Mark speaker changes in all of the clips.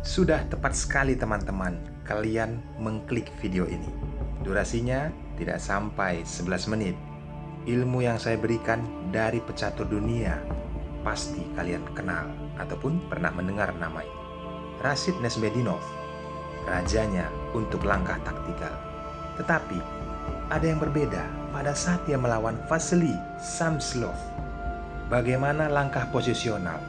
Speaker 1: Sudah tepat sekali teman-teman, kalian mengklik video ini. Durasinya tidak sampai 11 menit. Ilmu yang saya berikan dari pecatur dunia, pasti kalian kenal ataupun pernah mendengar nama ini. Rashid Nesmedinov, rajanya untuk langkah taktikal. Tetapi, ada yang berbeda pada saat dia melawan Vasily Samsonov. Bagaimana langkah posisional?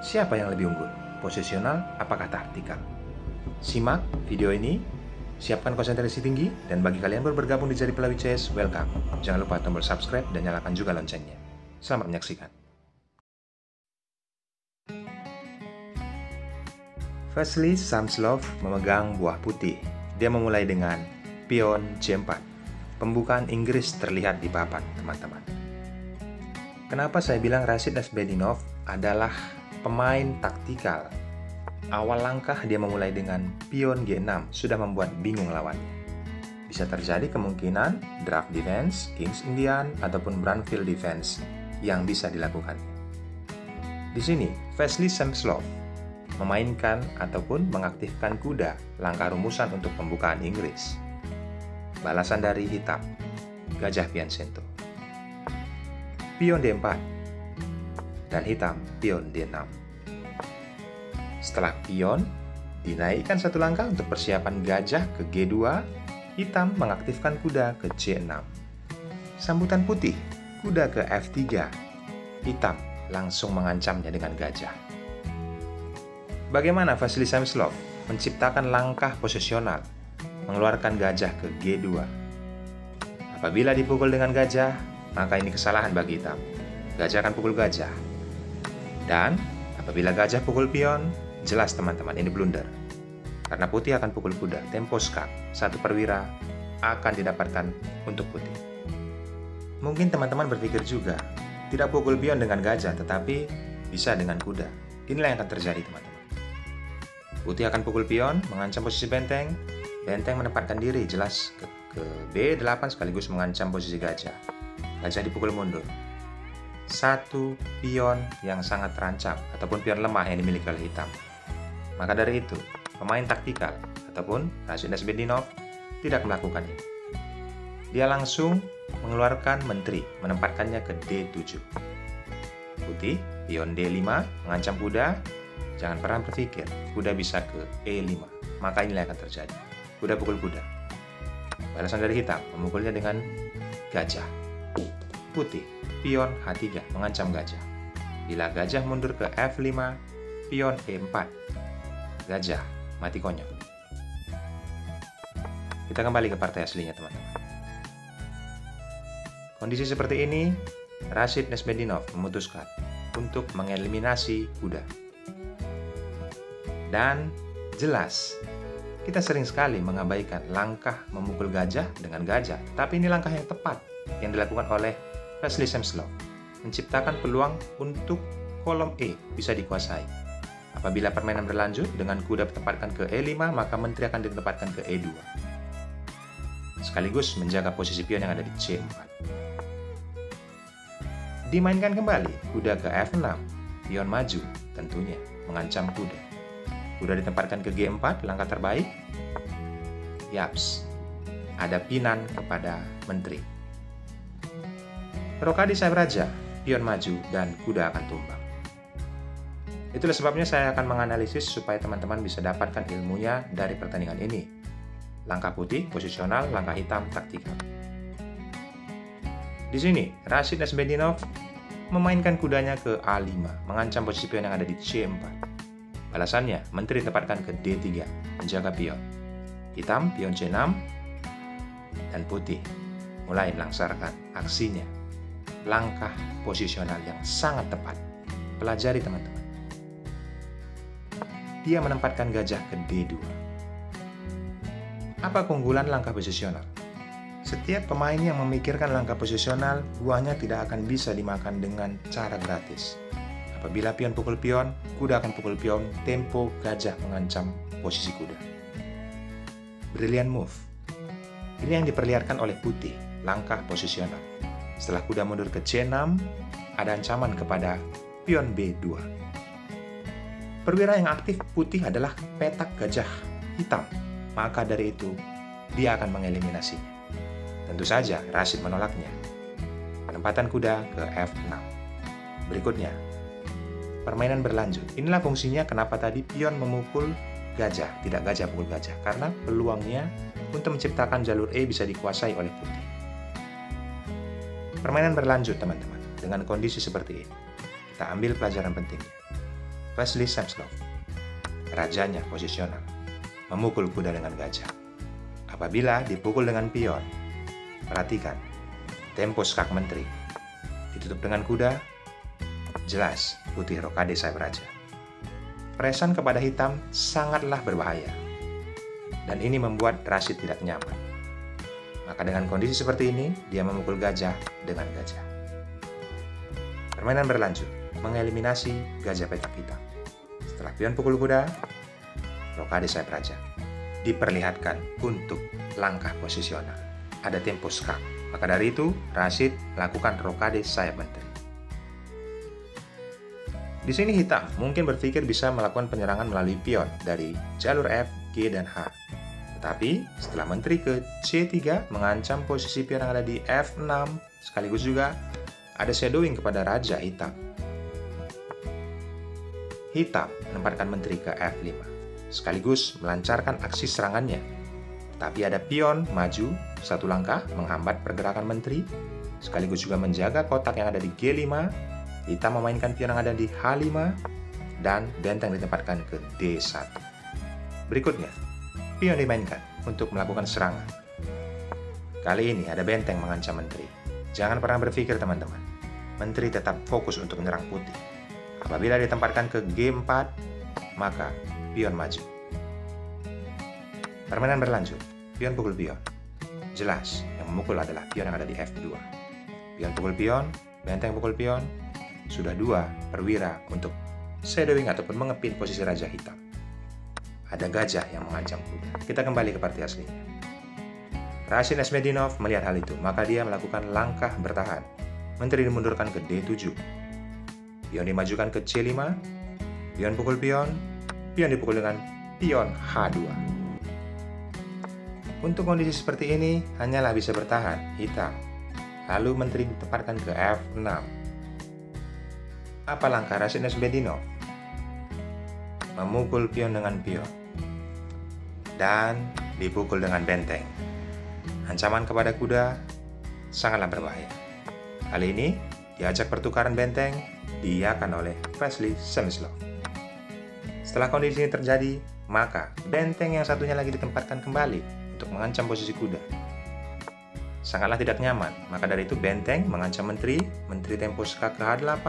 Speaker 1: Siapa yang lebih unggul? Posisional apakah taktikal? Simak video ini, siapkan konsentrasi tinggi, dan bagi kalian baru bergabung di Jadi Pelawit CS, welcome. Jangan lupa tombol subscribe dan nyalakan juga loncengnya. Selamat menyaksikan. Vasily Samsonov memegang buah putih. Dia memulai dengan pion C4. Pembukaan Inggris terlihat di papan, teman-teman. Kenapa saya bilang Rashid Nesmedinov adalah pemain taktikal? Awal langkah dia memulai dengan pion G6 sudah membuat bingung lawannya. Bisa terjadi kemungkinan draft defense, King's Indian, ataupun Brunfield defense yang bisa dilakukannya. Di sini, Vasily Samsonov memainkan ataupun mengaktifkan kuda, langkah rumusan untuk pembukaan Inggris. Balasan dari hitam, Gajah Piancento. Pion D4 dan hitam pion D6. Setelah pion dinaikkan satu langkah untuk persiapan gajah ke G2, hitam mengaktifkan kuda ke C6. Sambutan putih, kuda ke F3. Hitam langsung mengancamnya dengan gajah. Bagaimana Vasily Samsonov menciptakan langkah posisional, mengeluarkan gajah ke G2? Apabila dipukul dengan gajah, maka ini kesalahan bagi hitam. Gajah akan pukul gajah. Dan apabila gajah pukul pion, jelas teman-teman ini blunder. Karena putih akan pukul kuda, tempo skak, satu perwira akan didapatkan untuk putih. Mungkin teman-teman berpikir juga, tidak pukul pion dengan gajah, tetapi bisa dengan kuda. Inilah yang akan terjadi teman-teman. Putih akan pukul pion, mengancam posisi benteng. Benteng menempatkan diri jelas ke B8 sekaligus mengancam posisi gajah. Gajah dipukul mundur. Satu pion yang sangat terancam ataupun pion lemah yang dimiliki oleh hitam. Maka dari itu, pemain taktikal ataupun Rashid Nesmedinov tidak melakukan ini. Dia langsung mengeluarkan menteri, menempatkannya ke D7. Putih, pion D5 mengancam kuda. Jangan pernah berpikir kuda bisa ke E5. Maka inilah yang akan terjadi. Kuda pukul kuda. Balasan dari hitam memukulnya dengan gajah. Putih, pion H3 mengancam gajah. Bila gajah mundur ke F5, pion E4. Gajah mati konyol. Kita kembali ke partai aslinya, teman-teman. Kondisi seperti ini, Rashid Nesmedinov memutuskan untuk mengeliminasi kuda. Dan jelas, kita sering sekali mengabaikan langkah memukul gajah dengan gajah, tetapi ini langkah yang tepat yang dilakukan oleh Vasily Samsonov, menciptakan peluang untuk kolom E bisa dikuasai. Apabila permainan berlanjut dengan kuda ditempatkan ke E5, maka menteri akan ditempatkan ke E2. Sekaligus menjaga posisi pion yang ada di C4. Dimainkan kembali kuda ke F6, pion maju tentunya mengancam kuda. Kuda ditempatkan ke G4, langkah terbaik. Yaps, ada pinan kepada menteri. Rokade sayap raja, pion maju, dan kuda akan tumbang. Itulah sebabnya saya akan menganalisis supaya teman-teman bisa dapatkan ilmunya dari pertandingan ini. Langkah putih, posisional, langkah hitam, taktikal. Di sini, Rashid Nesmedinov memainkan kudanya ke A5, mengancam posisi pion yang ada di C4. Balasannya, menteri ditempatkan ke D3, menjaga pion. Hitam, pion C6, dan putih mulai melaksanakan aksinya. Langkah posisional yang sangat tepat. Pelajari teman-teman. Dia menempatkan gajah ke D2. Apa keunggulan langkah posisional? Setiap pemain yang memikirkan langkah posisional, buahnya tidak akan bisa dimakan dengan cara gratis. Apabila pion pukul pion, kuda akan pukul pion, tempo gajah mengancam posisi kuda. Brilliant move. Ini yang diperlihatkan oleh putih, langkah posisional. Setelah kuda mundur ke C6, ada ancaman kepada pion B2. Perwira yang aktif putih adalah petak gajah hitam, maka dari itu dia akan mengeliminasinya. Tentu saja Rashid menolaknya. Penempatan kuda ke F6. Berikutnya, permainan berlanjut. Inilah fungsinya kenapa tadi pion memukul gajah, tidak gajah pukul gajah, karena peluangnya untuk menciptakan jalur E bisa dikuasai oleh putih. Permainan berlanjut, teman-teman, dengan kondisi seperti ini. Kita ambil pelajaran pentingnya. Vasily Samsonov, rajanya posisional, memukul kuda dengan gajah. Apabila dipukul dengan pion, perhatikan, tempo skak menteri, ditutup dengan kuda, jelas putih rokade sayap raja. Presan kepada hitam sangatlah berbahaya, dan ini membuat Rashid tidak nyaman. Maka dengan kondisi seperti ini, dia memukul gajah dengan gajah. Permainan berlanjut, mengeliminasi gajah petak hitam. Setelah pion pukul kuda, rokade sayap raja diperlihatkan untuk langkah posisional. Ada tempo skak. Maka dari itu, Rashid lakukan rokade sayap menteri. Di sini hitam mungkin berpikir bisa melakukan penyerangan melalui pion dari jalur F, G, dan H. Tetapi setelah menteri ke C3 mengancam posisi pion yang ada di F6, sekaligus juga ada shadowing kepada raja hitam. Hitam menempatkan menteri ke F5, sekaligus melancarkan aksi serangannya. Tapi ada pion maju satu langkah menghambat pergerakan menteri, sekaligus juga menjaga kotak yang ada di G5. Hitam memainkan pion yang ada di H5, dan benteng ditempatkan ke D1. Berikutnya, pion dimainkan untuk melakukan serangan. Kali ini ada benteng mengancam menteri. Jangan pernah berpikir, teman-teman, menteri tetap fokus untuk menyerang putih. Apabila ditempatkan ke G4, maka pion maju. Permainan berlanjut, pion pukul pion. Jelas, yang memukul adalah pion yang ada di F2. Pion pukul pion, benteng pukul pion, sudah dua perwira untuk shadowing ataupun mengepin posisi raja hitam. Ada gajah yang mengancam kuda. Kita kembali ke partai aslinya. Rashid Nesmedinov melihat hal itu, maka dia melakukan langkah bertahan. Menteri dimundurkan ke D7. Pion dimajukan ke C5, pion pukul pion dipukul dengan pion H2. Untuk kondisi seperti ini, hanyalah bisa bertahan hitam. Lalu menteri ditempatkan ke F6. Apa langkah Rashid Nesmedinov? Memukul pion dengan pion. Dan dipukul dengan benteng. Ancaman kepada kuda sangatlah berbahaya. Kali ini, diajak pertukaran benteng diiakan oleh Vasily Semyslov. Setelah kondisi ini terjadi, maka benteng yang satunya lagi ditempatkan kembali untuk mengancam posisi kuda. Sangatlah tidak nyaman, maka dari itu benteng mengancam menteri tempo skak ke H8.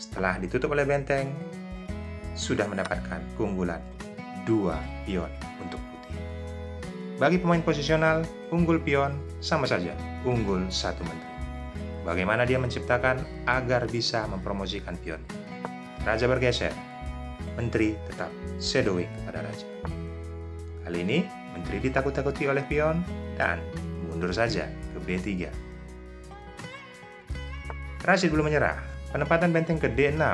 Speaker 1: Setelah ditutup oleh benteng, sudah mendapatkan keunggulan 2 pion untuk putih. Bagi pemain posisional, unggul pion sama saja unggul 1 menteri. Bagaimana dia menciptakan agar bisa mempromosikan pion? Raja bergeser, menteri tetap shadowing kepada raja. Kali ini, menteri ditakut-takuti oleh pion dan mundur saja ke B3. Rashid belum menyerah, penempatan benteng ke D6,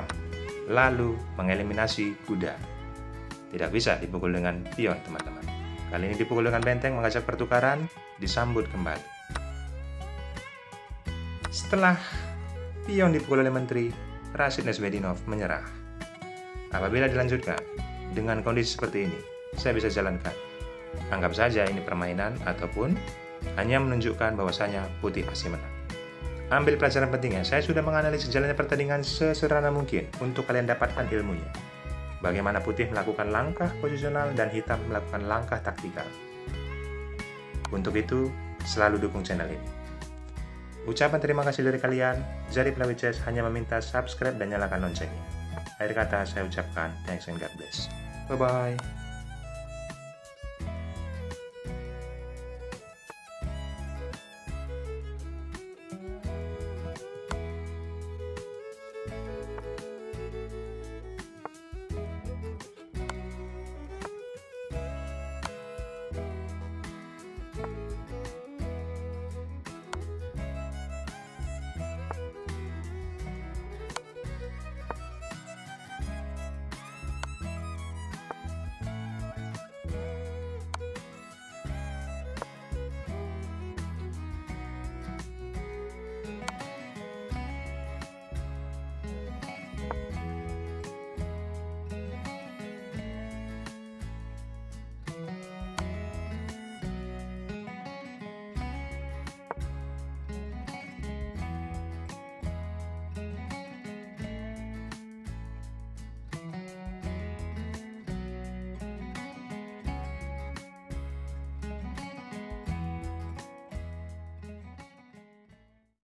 Speaker 1: lalu mengeliminasi kuda. Tidak bisa dipukul dengan pion, teman-teman. Kali ini dipukul dengan benteng, mengajak pertukaran, disambut kembali. Setelah pion dipukul oleh menteri, Rashid Nesmedinov menyerah. Apabila dilanjutkan dengan kondisi seperti ini, saya bisa jalankan. Anggap saja ini permainan ataupun hanya menunjukkan bahwasanya putih pasti menang. Ambil pelajaran pentingnya, saya sudah menganalisis jalannya pertandingan sesederhana mungkin untuk kalian dapatkan ilmunya. Bagaimana putih melakukan langkah posisional dan hitam melakukan langkah taktikal. Untuk itu, selalu dukung channel ini. Ucapan terima kasih dari kalian. Jari Pelawit Chess hanya meminta subscribe dan nyalakan loncengnya. Akhir kata saya ucapkan thanks and God bless. Bye-bye.